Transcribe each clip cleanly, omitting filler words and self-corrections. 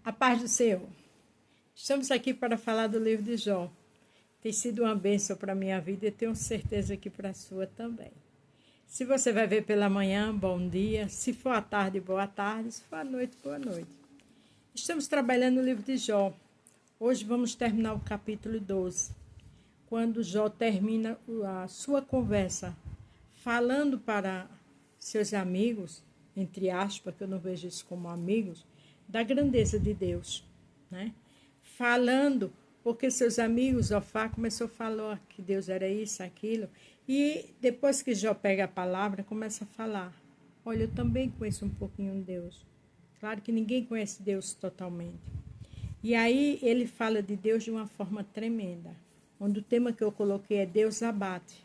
A paz do Senhor. Estamos aqui para falar do livro de Jó. Tem sido uma bênção para a minha vida e tenho certeza que para a sua também. Se você vai ver pela manhã, bom dia. Se for à tarde, boa tarde. Se for à noite, boa noite. Estamos trabalhando no livro de Jó. Hoje vamos terminar o capítulo 12, quando Jó termina a sua conversa falando para seus amigos, entre aspas, que eu não vejo isso como amigos, da grandeza de Deus, né? Falando, porque seus amigos, Zofar começou a falar que Deus era isso, aquilo, e depois que Jó pega a palavra, começa a falar, olha, eu também conheço um pouquinho de Deus. Claro que ninguém conhece Deus totalmente. E aí ele fala de Deus de uma forma tremenda, onde o tema que eu coloquei é Deus abate,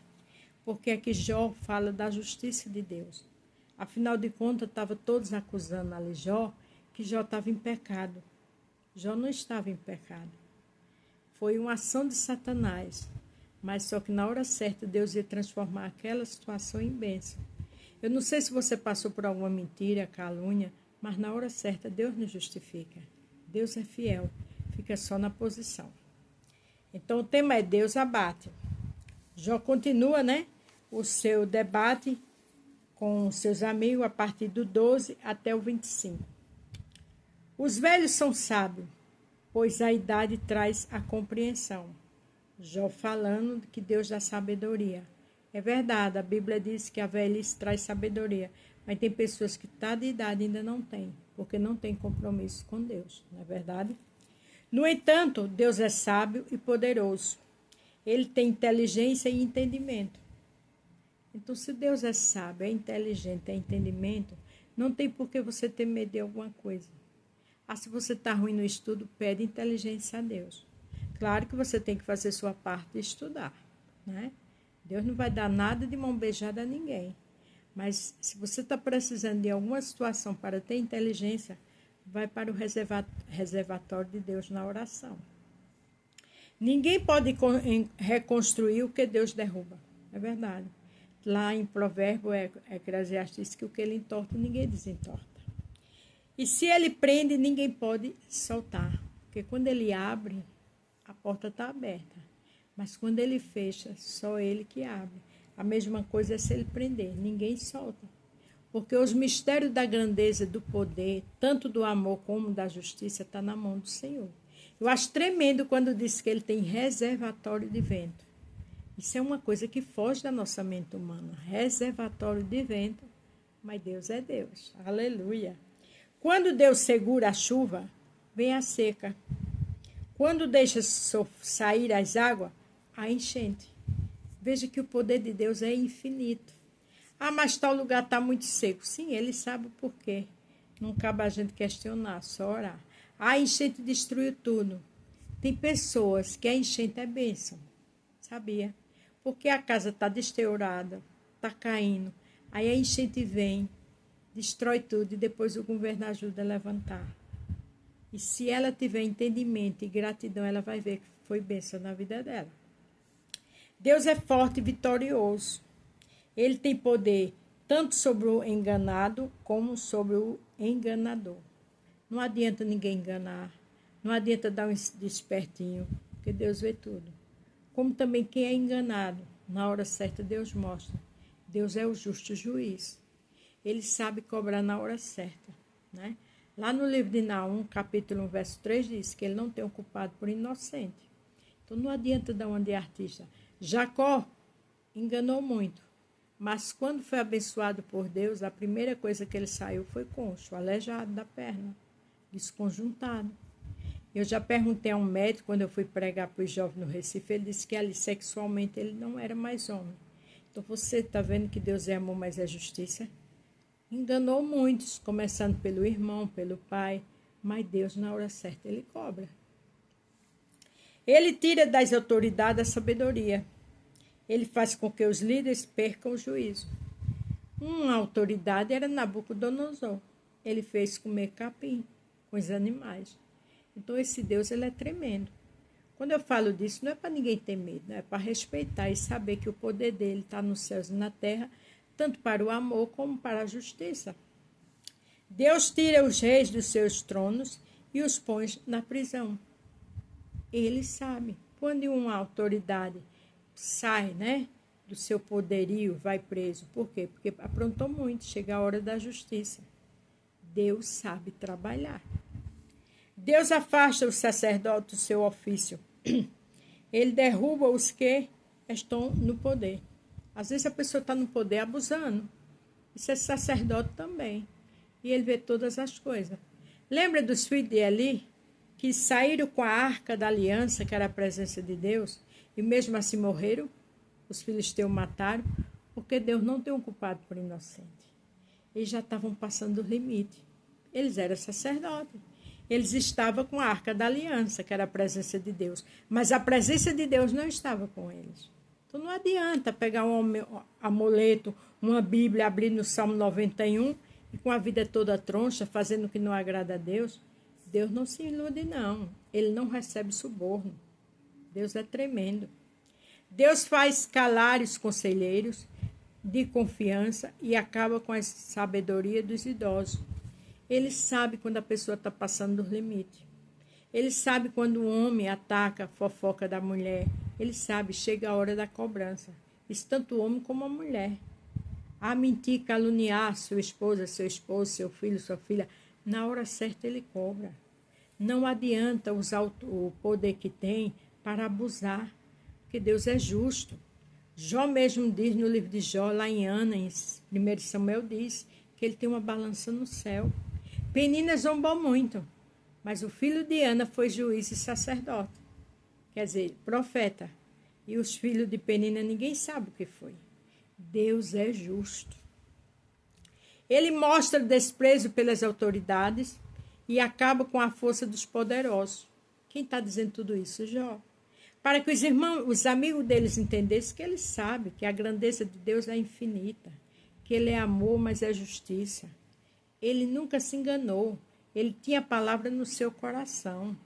porque aqui Jó fala da justiça de Deus. Afinal de contas, estavam todos acusando ali Jó, que Jó estava em pecado. Jó não estava em pecado. Foi uma ação de Satanás, mas só que na hora certa Deus ia transformar aquela situação em bênção. Eu não sei se você passou por alguma mentira, calúnia, mas na hora certa Deus nos justifica. Deus é fiel, fica só na posição. Então o tema é Deus abate. Jó continua, né, o seu debate com seus amigos a partir do 12 até o 25. Os velhos são sábios, pois a idade traz a compreensão. Jó falando que Deus dá sabedoria. É verdade, a Bíblia diz que a velhice traz sabedoria, mas tem pessoas que tá de idade e ainda não tem, porque não tem compromisso com Deus, não é verdade? No entanto, Deus é sábio e poderoso. Ele tem inteligência e entendimento. Então, se Deus é sábio, é inteligente, é entendimento, não tem por que você ter medo de alguma coisa. Se você está ruim no estudo, pede inteligência a Deus. Claro que você tem que fazer sua parte e estudar, né? Deus não vai dar nada de mão beijada a ninguém. Mas se você está precisando de alguma situação para ter inteligência, vai para o reservatório de Deus na oração. Ninguém pode reconstruir o que Deus derruba. É verdade. Lá em Provérbio, Eclesiastes, que o que ele entorta, ninguém desentorta. E se ele prende, ninguém pode soltar. Porque quando ele abre, a porta está aberta. Mas quando ele fecha, só ele que abre. A mesma coisa é se ele prender, ninguém solta. Porque os mistérios da grandeza, do poder, tanto do amor como da justiça, está na mão do Senhor. Eu acho tremendo quando diz que ele tem reservatório de vento. Isso é uma coisa que foge da nossa mente humana. Reservatório de vento, mas Deus é Deus. Aleluia. Quando Deus segura a chuva, vem a seca. Quando deixa sair as águas, a enchente. Veja que o poder de Deus é infinito. Mas tal lugar está muito seco. Sim, ele sabe o porquê. Não cabe a gente questionar, só orar. A enchente destruiu tudo. Tem pessoas que a enchente é bênção. Sabia? Porque a casa está desteurada, está caindo. Aí a enchente vem, destrói tudo e depois o governo ajuda a levantar. E se ela tiver entendimento e gratidão, ela vai ver que foi bênção na vida dela. Deus é forte e vitorioso. Ele tem poder tanto sobre o enganado como sobre o enganador. Não adianta ninguém enganar. Não adianta dar um despertinho, porque Deus vê tudo. Como também quem é enganado, na hora certa Deus mostra. Deus é o justo juiz. Ele sabe cobrar na hora certa, né? Lá no livro de Naum, capítulo 1, verso 3, diz que ele não tem um culpado por inocente. Então não adianta dar uma de artista. Jacó enganou muito, mas quando foi abençoado por Deus, a primeira coisa que ele saiu foi coxo, aleijado da perna, desconjuntado. Eu já perguntei a um médico, quando eu fui pregar para os jovens no Recife, ele disse que ali sexualmente ele não era mais homem. Então você está vendo que Deus é amor, mas é justiça? Enganou muitos, começando pelo irmão, pelo pai, mas Deus, na hora certa, ele cobra. Ele tira das autoridades a sabedoria. Ele faz com que os líderes percam o juízo. Uma autoridade era Nabucodonosor. Ele fez comer capim com os animais. Então, esse Deus, ele é tremendo. Quando eu falo disso, não é para ninguém ter medo, é para respeitar e saber que o poder dele está nos céus e na terra, tanto para o amor como para a justiça. Deus tira os reis dos seus tronos e os põe na prisão. Ele sabe. Quando uma autoridade sai, né, do seu poderio, vai preso. Por quê? Porque aprontou muito, chega a hora da justiça. Deus sabe trabalhar. Deus afasta o sacerdote do seu ofício. Ele derruba os que estão no poder. Às vezes a pessoa está no poder abusando. Isso é sacerdote também. E ele vê todas as coisas. Lembra dos filhos de Eli, que saíram com a arca da aliança, que era a presença de Deus, e mesmo assim morreram? Os filisteus mataram, porque Deus não tem um culpado por inocente. Eles já estavam passando o limite. Eles eram sacerdotes. Eles estavam com a arca da aliança, que era a presença de Deus. Mas a presença de Deus não estava com eles. Então não adianta pegar um amuleto, uma Bíblia, abrir no Salmo 91 e com a vida toda troncha, fazendo o que não agrada a Deus. Deus não se ilude, não. Ele não recebe suborno. Deus é tremendo. Deus faz calar os conselheiros de confiança e acaba com a sabedoria dos idosos. Ele sabe quando a pessoa está passando dos limites. Ele sabe quando o homem ataca a fofoca da mulher. Ele sabe, chega a hora da cobrança. Isso tanto o homem como a mulher. A mentir, caluniar sua esposa, seu esposo, seu filho, sua filha. Na hora certa ele cobra. Não adianta usar o poder que tem para abusar, porque Deus é justo. Jó mesmo diz no livro de Jó, lá em Ana, em 1 Samuel, diz que ele tem uma balança no céu. Penina zombou muito, mas o filho de Ana foi juiz e sacerdote. Quer dizer, profeta. E os filhos de Penina ninguém sabe o que foi. Deus é justo. Ele mostra desprezo pelas autoridades e acaba com a força dos poderosos. Quem está dizendo tudo isso? Jó. Para que os amigos deles entendessem que ele sabe que a grandeza de Deus é infinita, que ele é amor, mas é justiça. Ele nunca se enganou. Ele tinha a palavra no seu coração.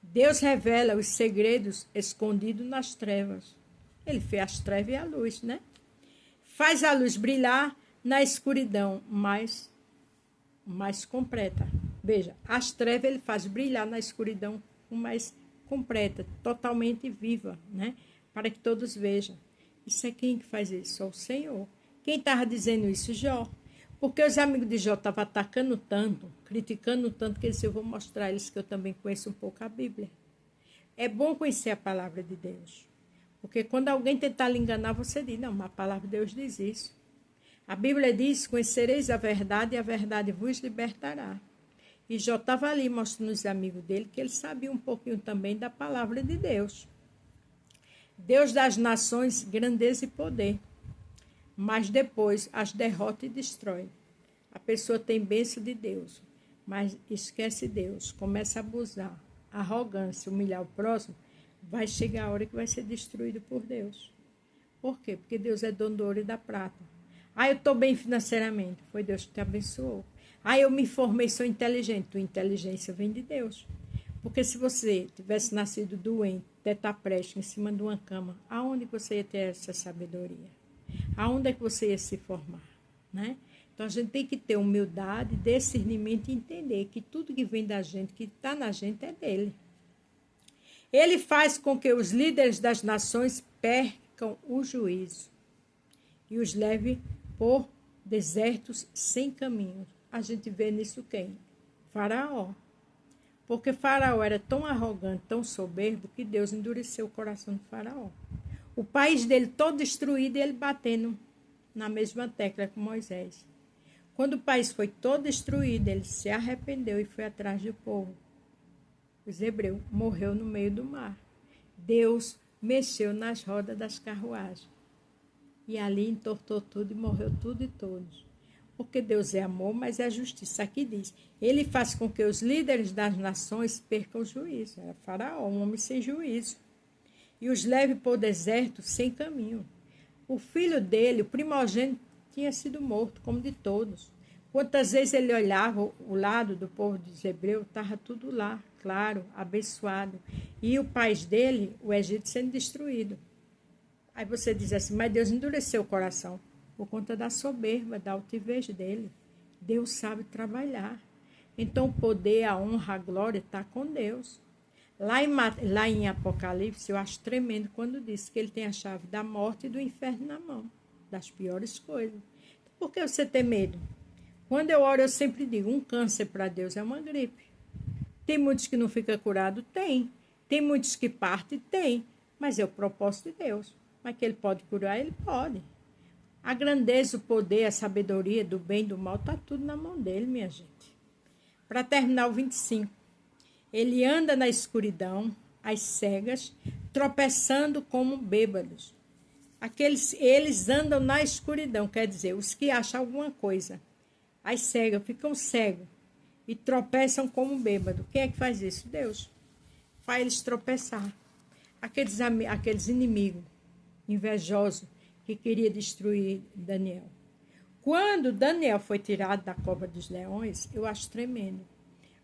Deus revela os segredos escondidos nas trevas. Ele fez as trevas e a luz, né? Faz a luz brilhar na escuridão mais completa. Veja, as trevas ele faz brilhar na escuridão mais completa, totalmente viva, né? Para que todos vejam. Isso é quem que faz isso? Só o Senhor. Quem estava dizendo isso? Jó. Porque os amigos de Jó estavam atacando tanto, criticando tanto, que eles disseram, eu vou mostrar a eles que eu também conheço um pouco a Bíblia. É bom conhecer a palavra de Deus. Porque quando alguém tentar lhe enganar, você diz, não, mas a palavra de Deus diz isso. A Bíblia diz, conhecereis a verdade e a verdade vos libertará. E Jó estava ali mostrando aos amigos dele que ele sabia um pouquinho também da palavra de Deus. Deus das nações, grandeza e poder. Mas depois as derrota e destrói. A pessoa tem bênção de Deus, mas esquece Deus, começa a abusar, arrogância, humilhar o próximo, vai chegar a hora que vai ser destruído por Deus. Por quê? Porque Deus é dono do ouro e da prata. Eu estou bem financeiramente, foi Deus que te abençoou. Eu me formei, sou inteligente. Tua inteligência vem de Deus. Porque se você tivesse nascido doente, tetrapresto, em cima de uma cama, aonde você ia ter essa sabedoria? Aonde é que você ia se formar? Né? Então, a gente tem que ter humildade, discernimento e entender que tudo que vem da gente, que está na gente, é dele. Ele faz com que os líderes das nações percam o juízo e os leve por desertos sem caminho. A gente vê nisso quem? Faraó. Porque Faraó era tão arrogante, tão soberbo, que Deus endureceu o coração de Faraó. O país dele todo destruído e ele batendo na mesma tecla com Moisés. Quando o país foi todo destruído, ele se arrependeu e foi atrás do povo. Os hebreus morreu no meio do mar. Deus mexeu nas rodas das carruagens. E ali entortou tudo e morreu tudo e todos. Porque Deus é amor, mas é justiça. Aqui diz, ele faz com que os líderes das nações percam o juízo. Era Faraó, um homem sem juízo. E os leve por deserto sem caminho. O filho dele, o primogênito, tinha sido morto, como de todos. Quantas vezes ele olhava o lado do povo dos hebreus, estava tudo lá, claro, abençoado. E o país dele, o Egito, sendo destruído. Aí você diz assim, mas Deus endureceu o coração. Por conta da soberba, da altivez dele. Deus sabe trabalhar. Então o poder, a honra, a glória está com Deus. Lá em Apocalipse, eu acho tremendo quando diz que ele tem a chave da morte e do inferno na mão, das piores coisas. Por que você tem medo? Quando eu oro, eu sempre digo, um câncer para Deus é uma gripe. Tem muitos que não ficam curados? Tem. Tem muitos que partem? Tem. Mas é o propósito de Deus. Mas que ele pode curar? Ele pode. A grandeza, o poder, a sabedoria do bem e do mal, está tudo na mão dele, minha gente. Para terminar o 25. Ele anda na escuridão, às cegas, tropeçando como bêbados. Eles andam na escuridão, quer dizer, os que acham alguma coisa. Às cegas, ficam cegos e tropeçam como bêbados. Quem é que faz isso? Deus. Faz eles tropeçar. Aqueles inimigos invejosos que queriam destruir Daniel. Quando Daniel foi tirado da cova dos leões, eu acho tremendo.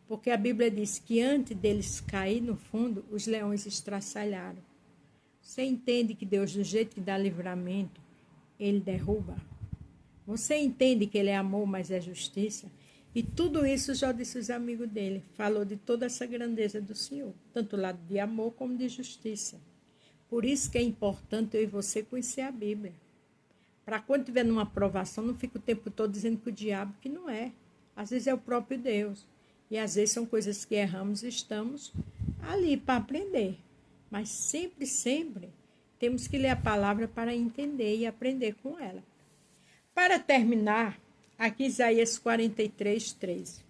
Porque a Bíblia diz que antes deles cair no fundo, os leões estraçalharam. Você entende que Deus, do jeito que dá livramento, ele derruba? Você entende que ele é amor, mas é justiça? E tudo isso já disse os amigos dele. Falou de toda essa grandeza do Senhor. Tanto o lado de amor como de justiça. Por isso que é importante eu e você conhecer a Bíblia. Para quando estiver numa provação, não fique o tempo todo dizendo que o diabo que não é. Às vezes é o próprio Deus. E às vezes são coisas que erramos e estamos ali para aprender. Mas sempre, sempre temos que ler a palavra para entender e aprender com ela. Para terminar, aqui Isaías 43, 13.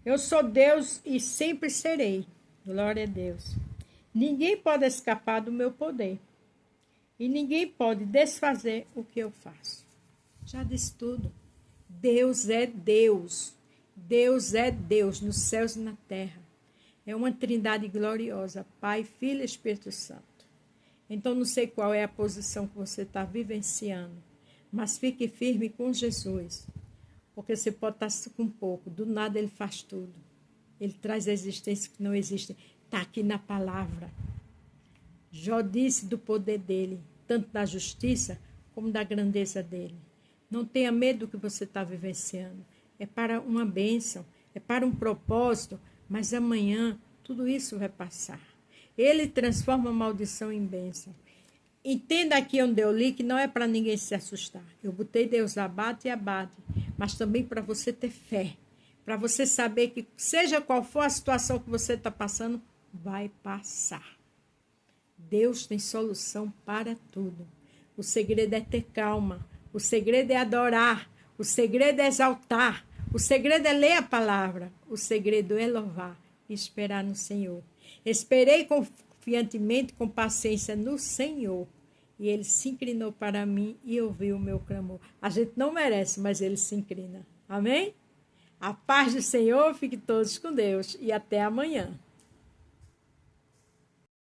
Eu sou Deus e sempre serei. Glória a Deus. Ninguém pode escapar do meu poder. E ninguém pode desfazer o que eu faço. Já disse tudo. Deus é Deus. Deus é Deus nos céus e na terra. É uma trindade gloriosa, Pai, Filho e Espírito Santo. Então, não sei qual é a posição que você está vivenciando, mas fique firme com Jesus, porque você pode estar com pouco, do nada ele faz tudo. Ele traz a existência que não existe. Está aqui na palavra. Jó disse do poder dele, tanto da justiça como da grandeza dele. Não tenha medo do que você está vivenciando. É para uma bênção, é para um propósito, mas amanhã tudo isso vai passar. Ele transforma a maldição em bênção. Entenda aqui onde eu li que não é para ninguém se assustar. Eu botei Deus abate e abate, mas também para você ter fé, para você saber que seja qual for a situação que você está passando, vai passar. Deus tem solução para tudo. O segredo é ter calma, o segredo é adorar, o segredo é exaltar, o segredo é ler a palavra, o segredo é louvar e esperar no Senhor. Esperei confiantemente, com paciência no Senhor, e ele se inclinou para mim e ouviu o meu clamor. A gente não merece, mas ele se inclina. Amém? A paz do Senhor, fique todos com Deus e até amanhã.